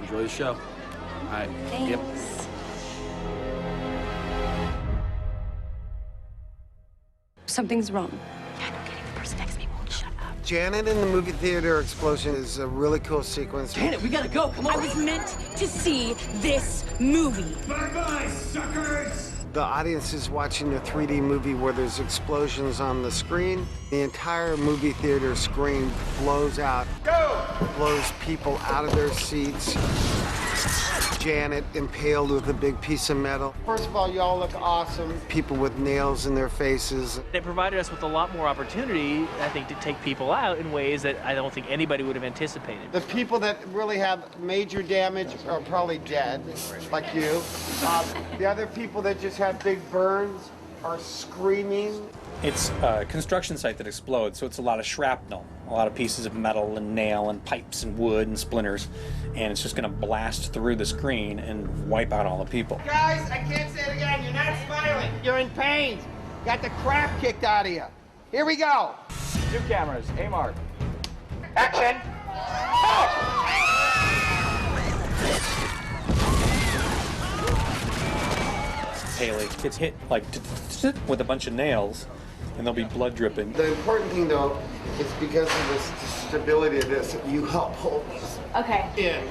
Enjoy the show. All right. Thanks. Yep. Something's wrong. Yeah, no kidding. The person next to me won't shut up. Janet in the movie theater explosion is a really cool sequence. Janet, we gotta go. Come on. I was meant to see this movie. Bye-bye, suckers! The audience is watching a 3D movie where there's explosions on the screen. The entire movie theater screen blows out. Go! Blows people out of their seats. Janet impaled with a big piece of metal. First of all, y'all look awesome. People with nails in their faces. It provided us with a lot more opportunity, I think, to take people out in ways that I don't think anybody would have anticipated. The people that really have major damage are probably dead, like you. The other people that just have big burns are screaming. It's a construction site that explodes, so it's a lot of shrapnel, a lot of pieces of metal and nail and pipes and wood and splinters, and it's just going to blast through the screen and wipe out all the people. Guys, I can't say it again. You're not smiling. You're in pain. Got the crap kicked out of you. Here we go. 2 cameras, A-Mark. Action. Haley gets hit like with a bunch of nails, and there'll be blood dripping. The important thing, though, is because of the stability of this, you help hold this Okay. in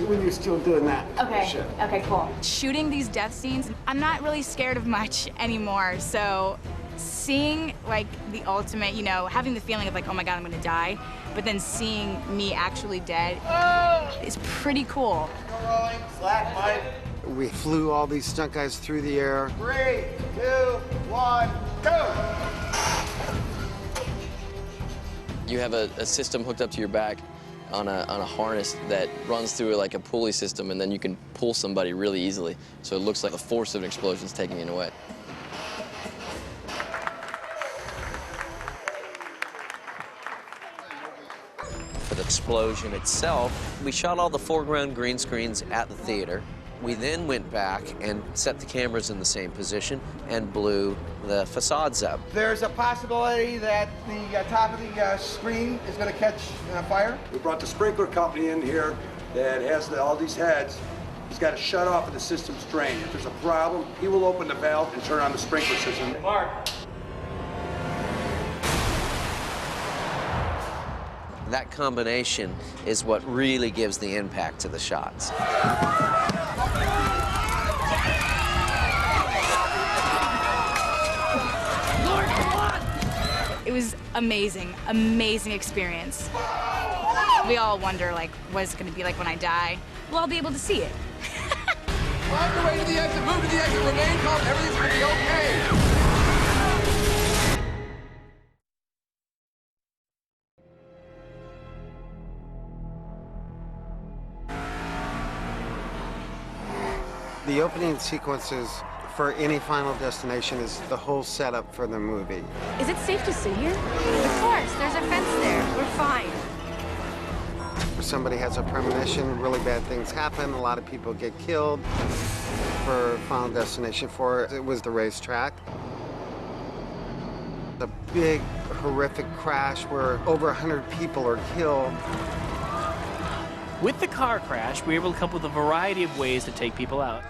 when you're still doing that. Okay. Shit. Okay, cool. Shooting these death scenes, I'm not really scared of much anymore. So seeing like the ultimate, you know, having the feeling of like, oh my God, I'm gonna die, but then seeing me actually dead is pretty cool. Rolling, slack, Mike. We flew all these stunt guys through the air. 3, 2, 1, go! You have a system hooked up to your back on a harness that runs through like a pulley system, and then you can pull somebody really easily. So it looks like the force of an explosion is taking it away. For the explosion itself, we shot all the foreground green screens at the theater. We then went back and set the cameras in the same position and blew the facades up. There's a possibility that the top of the screen is going to catch fire. We brought the sprinkler company in here that has all these heads. He's got to shut off if the system's drained. If there's a problem, he will open the valve and turn on the sprinkler system. Mark. That combination is what really gives the impact to the shots. It was amazing, amazing experience. We all wonder like, what it's gonna be like when I die. We'll all be able to see it. On the way to the exit, move to the exit, remain calm, everything's gonna be okay. The opening sequences for any Final Destination is the whole setup for the movie. Is it safe to sit here? Of course, there's a fence there. We're fine. If somebody has a premonition, really bad things happen. A lot of people get killed. For Final Destination 4, it was the racetrack. The big, horrific crash where over 100 people are killed. With the car crash, we were able to come up with a variety of ways to take people out.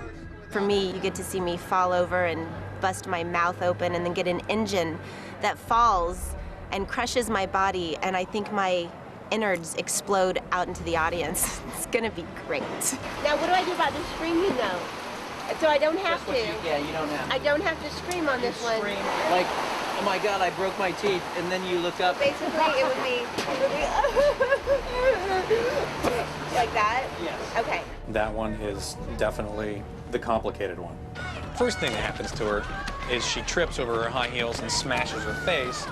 For me, you get to see me fall over and bust my mouth open and then get an engine that falls and crushes my body, and I think my innards explode out into the audience. It's gonna be great. Now, what do I do about the screaming, though? So I don't have to. Yeah, you don't have to. I don't have to scream on this one. Scream like, oh my God, I broke my teeth, and then you look up. Basically, it would be like that? Yes. Okay. That one is definitely the complicated one. First thing that happens to her is she trips over her high heels and smashes her face,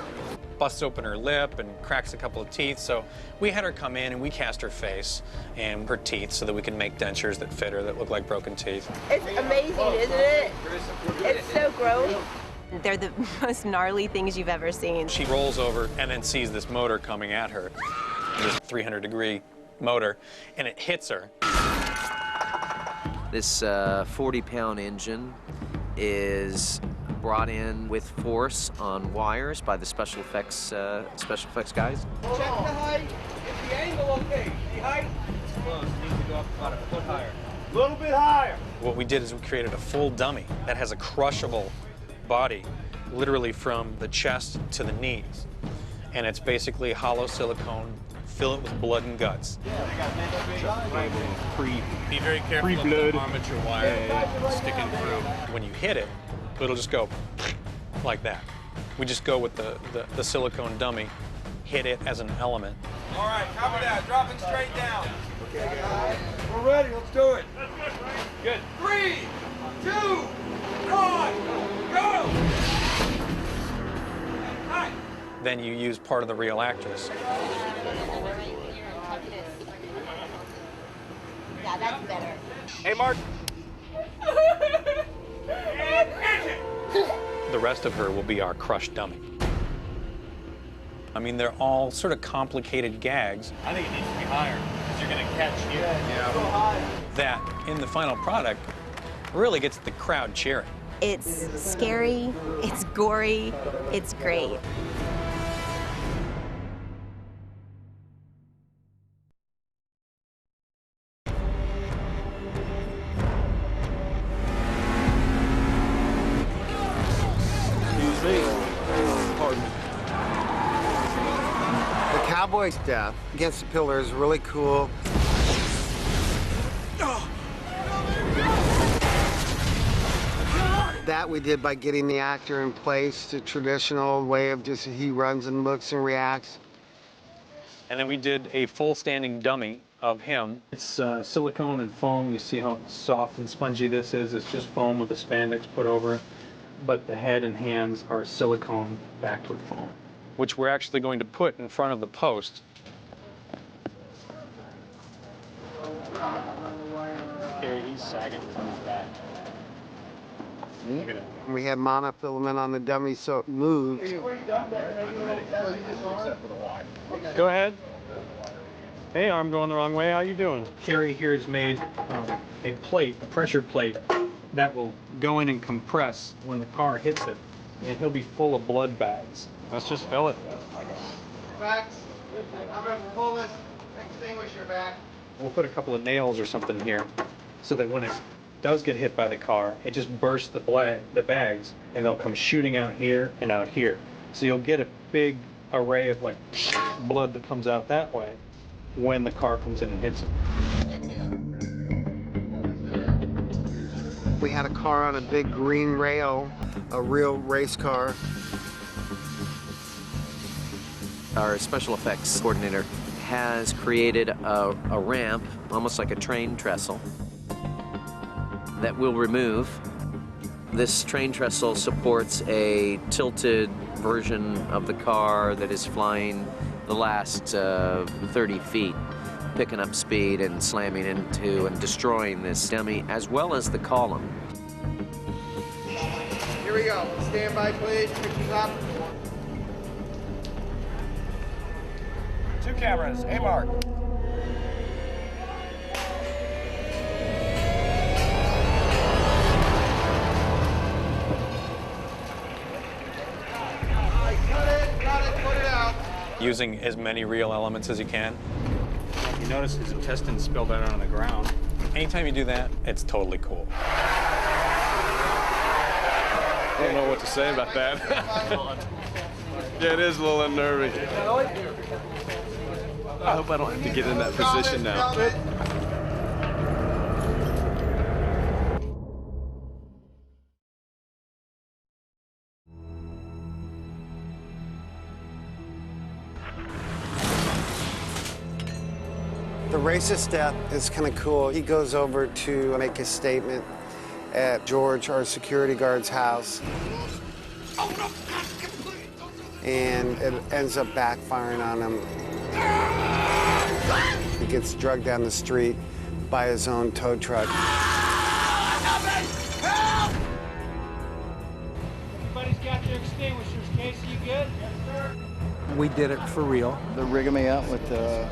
busts open her lip and cracks a couple of teeth. So we had her come in and we cast her face and her teeth so that we can make dentures that fit her that look like broken teeth. It's amazing, isn't it? It's so gross. They're the most gnarly things you've ever seen. She rolls over and then sees this motor coming at her, this 300-degree motor, and it hits her. This 40-pound engine is brought in with force on wires by the special effects guys. Check the height. Is the angle okay? The height? go up about a foot higher. A little bit higher. What we did is we created a full dummy that has a crushable body, literally from the chest to the knees. And it's basically hollow silicone, fill it with blood and guts. Be very careful of the armature wire sticking through. When you hit it, it'll just go like that. We just go with the silicone dummy, hit it as an element. All right, cover that. Dropping straight down. Okay, guys. We're ready. Let's do it. Good. 3, 2, 1, go! Hi. Then you use part of the real actress. Yeah, that's better. Hey, Mark. The rest of her will be our crushed dummy. I mean, they're all sort of complicated gags. I think it needs to be higher, because you're going to catch here. Yeah. That, in the final product, really gets the crowd cheering. It's scary, it's gory, it's great. Cowboy's death against the pillar is really cool. That we did by getting the actor in place, the traditional way of just he runs and looks and reacts. And then we did a full standing dummy of him. It's silicone and foam. You see how soft and spongy this is. It's just foam with the spandex put over it. But the head and hands are silicone backed with foam, which we're actually going to put in front of the post. Here, he's sagging from his back. We had monofilament on the dummy so it moved. Go ahead. Hey, arm going the wrong way. How you doing? Carrie here has made a plate, a pressure plate, that will go in and compress when the car hits it. And he'll be full of blood bags. Let's just fill it. Max, I'm going to pull this extinguisher back. We'll put a couple of nails or something here so that when it does get hit by the car, it just bursts the bags, and they'll come shooting out here and out here. So you'll get a big array of like blood that comes out that way when the car comes in and hits it. We had a car on a big green rail, a real race car. Our special effects coordinator has created a ramp, almost like a train trestle, that we'll remove. This train trestle supports a tilted version of the car that is flying the last 30 feet, picking up speed and slamming into and destroying this dummy, as well as the column. Here we go. Stand by, please. Pictures up. 2 cameras. Hey, Mark. Using as many real elements as you can. You notice his intestines spilled out on the ground. Anytime you do that, it's totally cool. I don't know what to say about that. Yeah, it is a little unnerving. I hope I don't have to get in that position now. The racist death is kind of cool. He goes over to make a statement at George, our security guard's house. And it ends up backfiring on him. He gets drugged down the street by his own tow truck. Everybody's got their extinguishers. Casey, you good? Yes, sir. We did it for real. They're rigging me up with the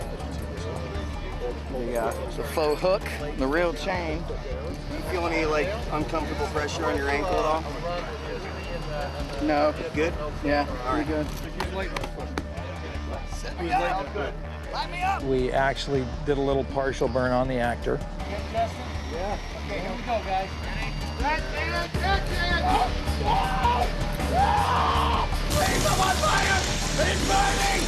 faux hook, the real chain. You feel any like uncomfortable pressure on your ankle at all? No. Good? Yeah, all right. pretty good. Who's late? We actually did a little partial burn on the actor. Justin? Yeah. Okay, here we go, guys. Red band, action! Please, I'm on fire! It's burning!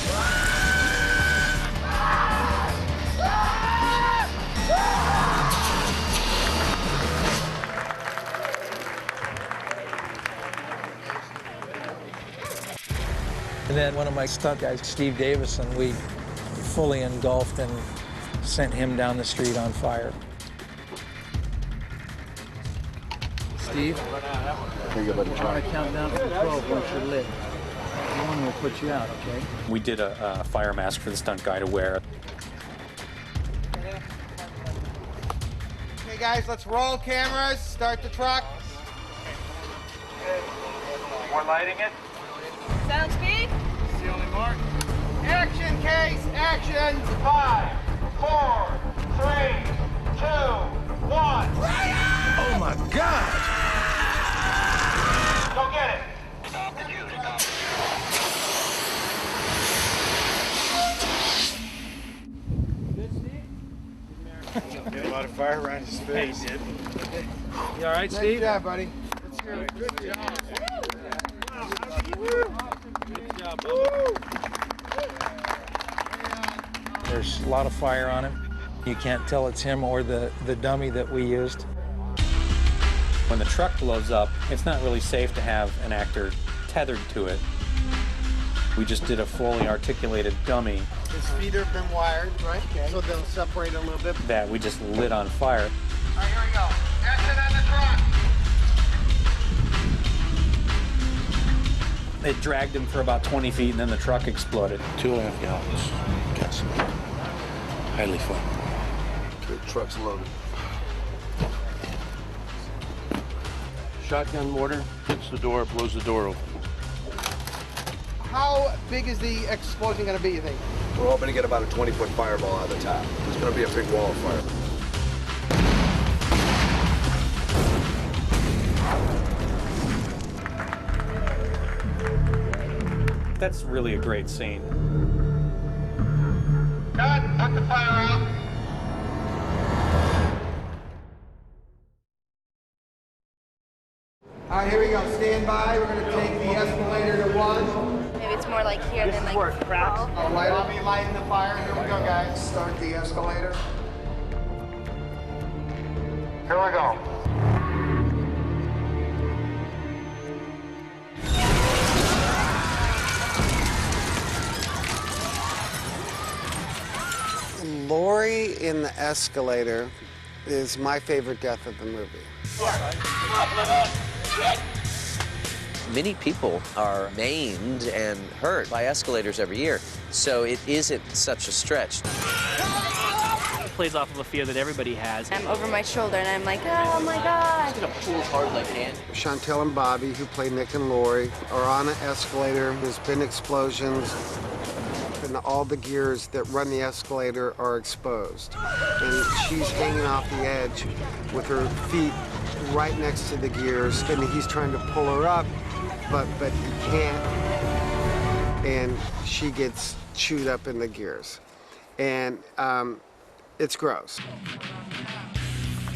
And then one of my stunt guys, Steve Davison, we fully engulfed and sent him down the street on fire. Steve, Here you go, buddy. I'm going to count down from 12 once you're lit. One will put you out, okay? We did a fire mask for the stunt guy to wear. Okay, guys, let's roll cameras. Start the truck. We're lighting it. Sound speed? It's the only mark. Action, Case, action. 5, 4, 3, 2, 1. Oh my God! Go get it. Get a lot of fire around his face. You all right, Nice Steve? job, buddy. Let's hear it. Good job. Good job, There's a lot of fire on him. You can't tell it's him or the dummy that we used. When the truck blows up, it's not really safe to have an actor tethered to it. We just did a fully articulated dummy His feet have been wired, right? Okay. So they'll separate a little bit. that we just lit on fire. All right, here we go. Action on the truck. It dragged him for about 20 feet and then the truck exploded. 2.5 gallons gasoline. Highly flammable. The truck's loaded. Shotgun mortar hits the door, blows the door open. How big is the explosion going to be, you think? We're hoping to get about a 20-foot fireball out of the top. There's going to be a big wall of fire. That's really a great scene. Cut, put the fire out. All right, here we go. Stand by. We're going to take the escalator to 1. Maybe it's more like here than like where it cracks. I'll be lighting the fire. Here we go, guys. Start the escalator. Here we go. Lori in the escalator is my favorite death of the movie. Many people are maimed and hurt by escalators every year, so it isn't such a stretch. It plays off of a fear that everybody has. I'm over my shoulder and I'm like, oh my God. Just gonna pull as hard as I can. Shantel and Bobby, who play Nick and Lori, are on an escalator. There's been explosions, and all the gears that run the escalator are exposed. And she's hanging off the edge with her feet right next to the gears, and he's trying to pull her up, but he can't. And she gets chewed up in the gears. And it's gross.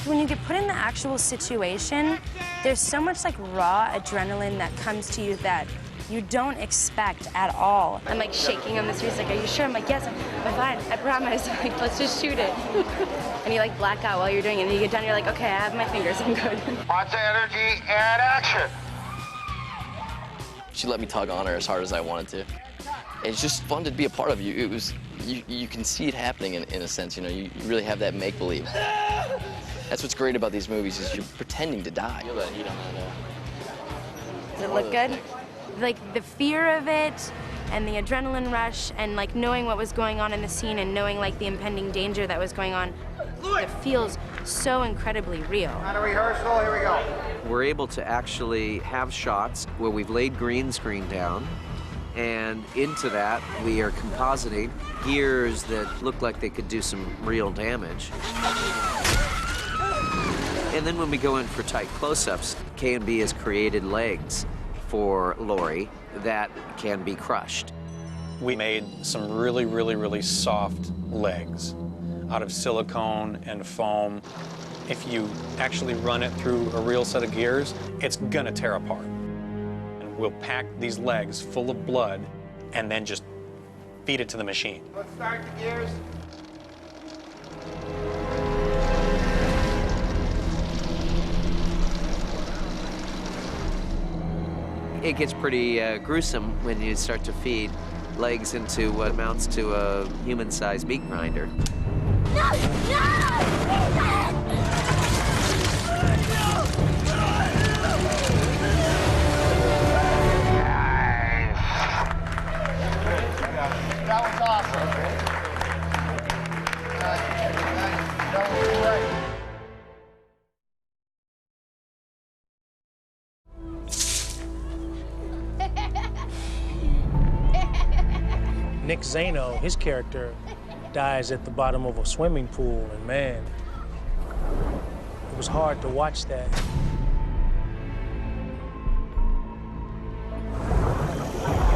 When you get put in the actual situation, there's so much like raw adrenaline that comes to you that you don't expect at all. I'm like shaking on the streets, like, are you sure? I'm like, yes, I'm fine, I promise. I'm like, let's just shoot it. And you like black out while you're doing it, and you get done, you're like, okay, I have my fingers, I'm good. Lots of energy and action. She let me tug on her as hard as I wanted to. It's just fun to be a part of. It was, you can see it happening in a sense, you know, you really have that make-believe. That's what's great about these movies is you're pretending to die. Feel that heat on that. Does it look good? Like the fear of it and the adrenaline rush and like knowing what was going on in the scene and knowing like the impending danger that was going on, it feels so incredibly real. On a rehearsal, here we go. We're able to actually have shots where we've laid green screen down, and into that we are compositing gears that look like they could do some real damage. And then when we go in for tight close-ups, K&B has created legs for Lori that can be crushed. We made some really soft legs out of silicone and foam. If you actually run it through a real set of gears, it's gonna tear apart. And we'll pack these legs full of blood and then just feed it to the machine. Let's start the gears. It gets pretty gruesome when you start to feed legs into what amounts to a human-sized meat grinder. No! No! That was awesome. That was great. Nick Zano, his character, dies at the bottom of a swimming pool, and man, it was hard to watch that.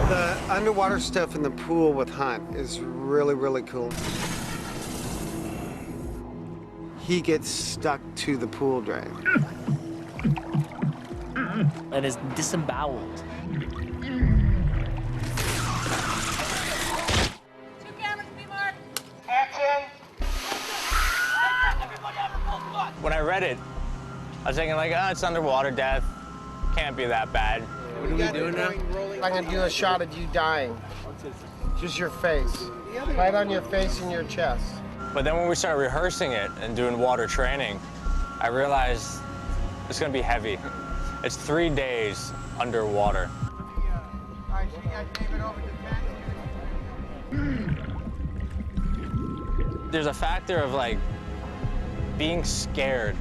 The underwater stuff in the pool with Hunt is really cool. He gets stuck to the pool drain. And is disemboweled. When I read it, I was thinking like, oh, it's underwater death. Can't be that bad. What are we doing now? I'm gonna do a shot of you dying. Just your face. Right on your face and your chest. But then when we started rehearsing it and doing water training, I realized it's gonna be heavy. It's 3 days underwater. There's a factor of like being scared,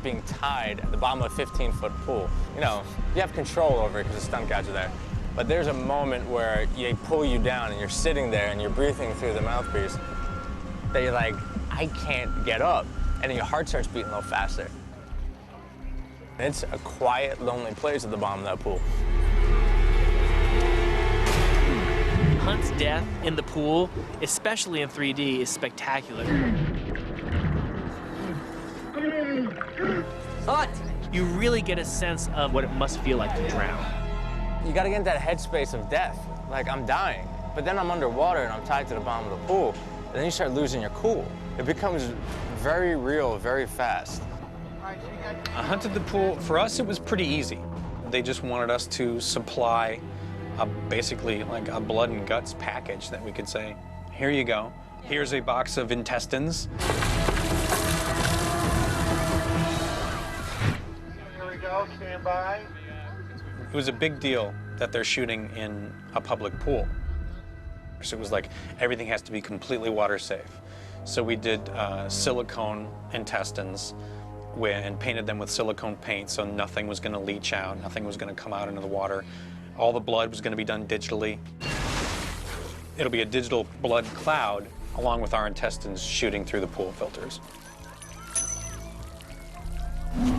being tied at the bottom of a 15-foot pool. You know, you have control over it because the stunt guys are there. But there's a moment where they pull you down and you're sitting there and you're breathing through the mouthpiece that you're like, I can't get up. And then your heart starts beating a little faster. It's a quiet, lonely place at the bottom of that pool. Hunt's death in the pool, especially in 3D, is spectacular. But you really get a sense of what it must feel like to drown. You gotta get in that headspace of death. Like, I'm dying, but then I'm underwater and I'm tied to the bottom of the pool, and then you start losing your cool. It becomes very real, very fast. Hunt at the pool, for us, it was pretty easy. They just wanted us to supply basically like a blood and guts package that we could say, here you go. Here's a box of intestines. Here we go, stand by. It was a big deal that they're shooting in a public pool. So it was like, everything has to be completely water safe. So we did silicone intestines and painted them with silicone paint so nothing was gonna leach out, nothing was gonna come out into the water. All the blood was gonna be done digitally. It'll be a digital blood cloud along with our intestines shooting through the pool filters.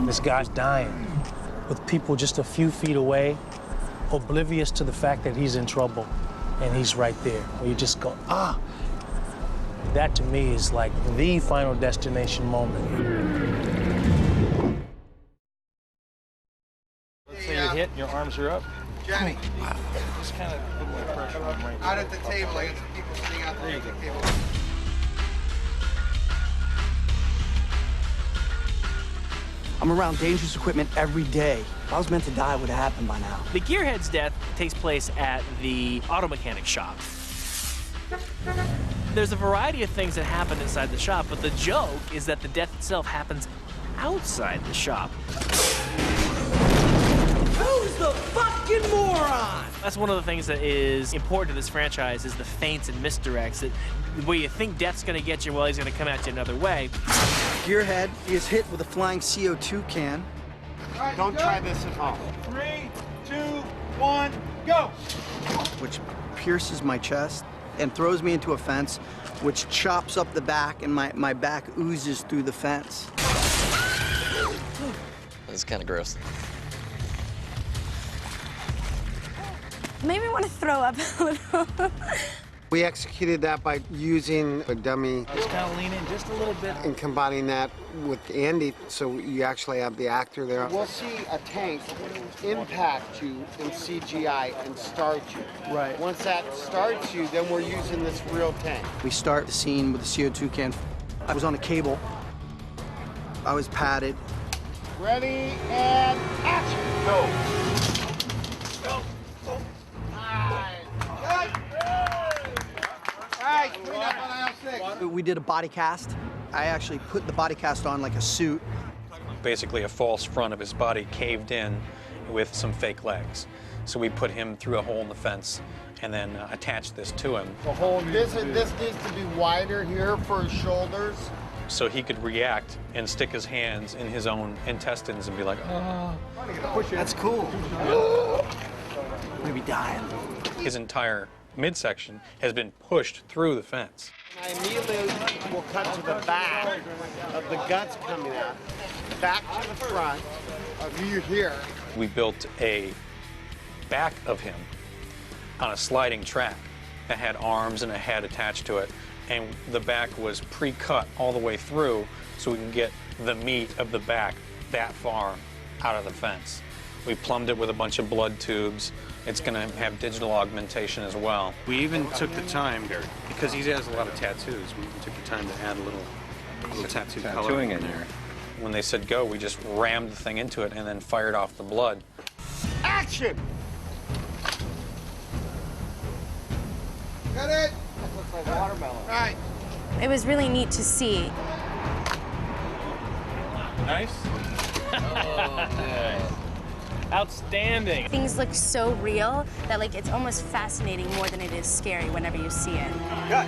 This guy's dying with people just a few feet away, oblivious to the fact that he's in trouble, and he's right there. Where you just go, ah! That to me is like the final destination moment. Let's say you hit, your arms are up. Johnny. Wow. Just kind of put more pressure on right Out at the table, I got some people sitting out there at the table. I'm around dangerous equipment every day. If I was meant to die, it would have happened by now. The gearhead's death takes place at the auto mechanic shop. There's a variety of things that happen inside the shop, but the joke is that the death itself happens outside the shop. Who's the fucking moron? That's one of the things that is important to this franchise is the feints and misdirects. That where you think death's gonna get you, well, he's gonna come at you another way. Gearhead is hit with a flying CO2 can. Don't try this at home. 3, 2, 1, go! Which pierces my chest and throws me into a fence, which chops up the back, and my back oozes through the fence. That's kind of gross. Made me want to throw up a little. We executed that by using a dummy Just kind of lean in just a little bit. and combining that with Andy, so you actually have the actor there. We'll see a tank impact you in CGI and start you. Right. Once that starts you, then we're using this real tank. We start the scene with the CO2 can. I was on a cable. I was padded. Ready and action. Go. All right, clean up on aisle 6. We did a body cast. I actually put the body cast on like a suit. Basically, a false front of his body caved in with some fake legs. So we put him through a hole in the fence and then attached this to him. The whole this needs to be wider here for his shoulders. So he could react and stick his hands in his own intestines and be like, oh. That's cool. Maybe dying. His entire midsection has been pushed through the fence. I immediately will cut to the back of the guts coming out, back to the front of you here. We built a back of him on a sliding track that had arms and a head attached to it. And the back was pre-cut all the way through so we can get the meat of the back that far out of the fence. We plumbed it with a bunch of blood tubes. It's going to have digital augmentation as well. We even took the time, because he has a lot of tattoos, we even took the time to add a little tattoo color in there. When they said go, we just rammed the thing into it and then fired off the blood. Action! Got it! That looks like watermelon. All right. It was really neat to see. Nice. Outstanding. Things look so real that like it's almost fascinating more than it is scary whenever you see it. Cut.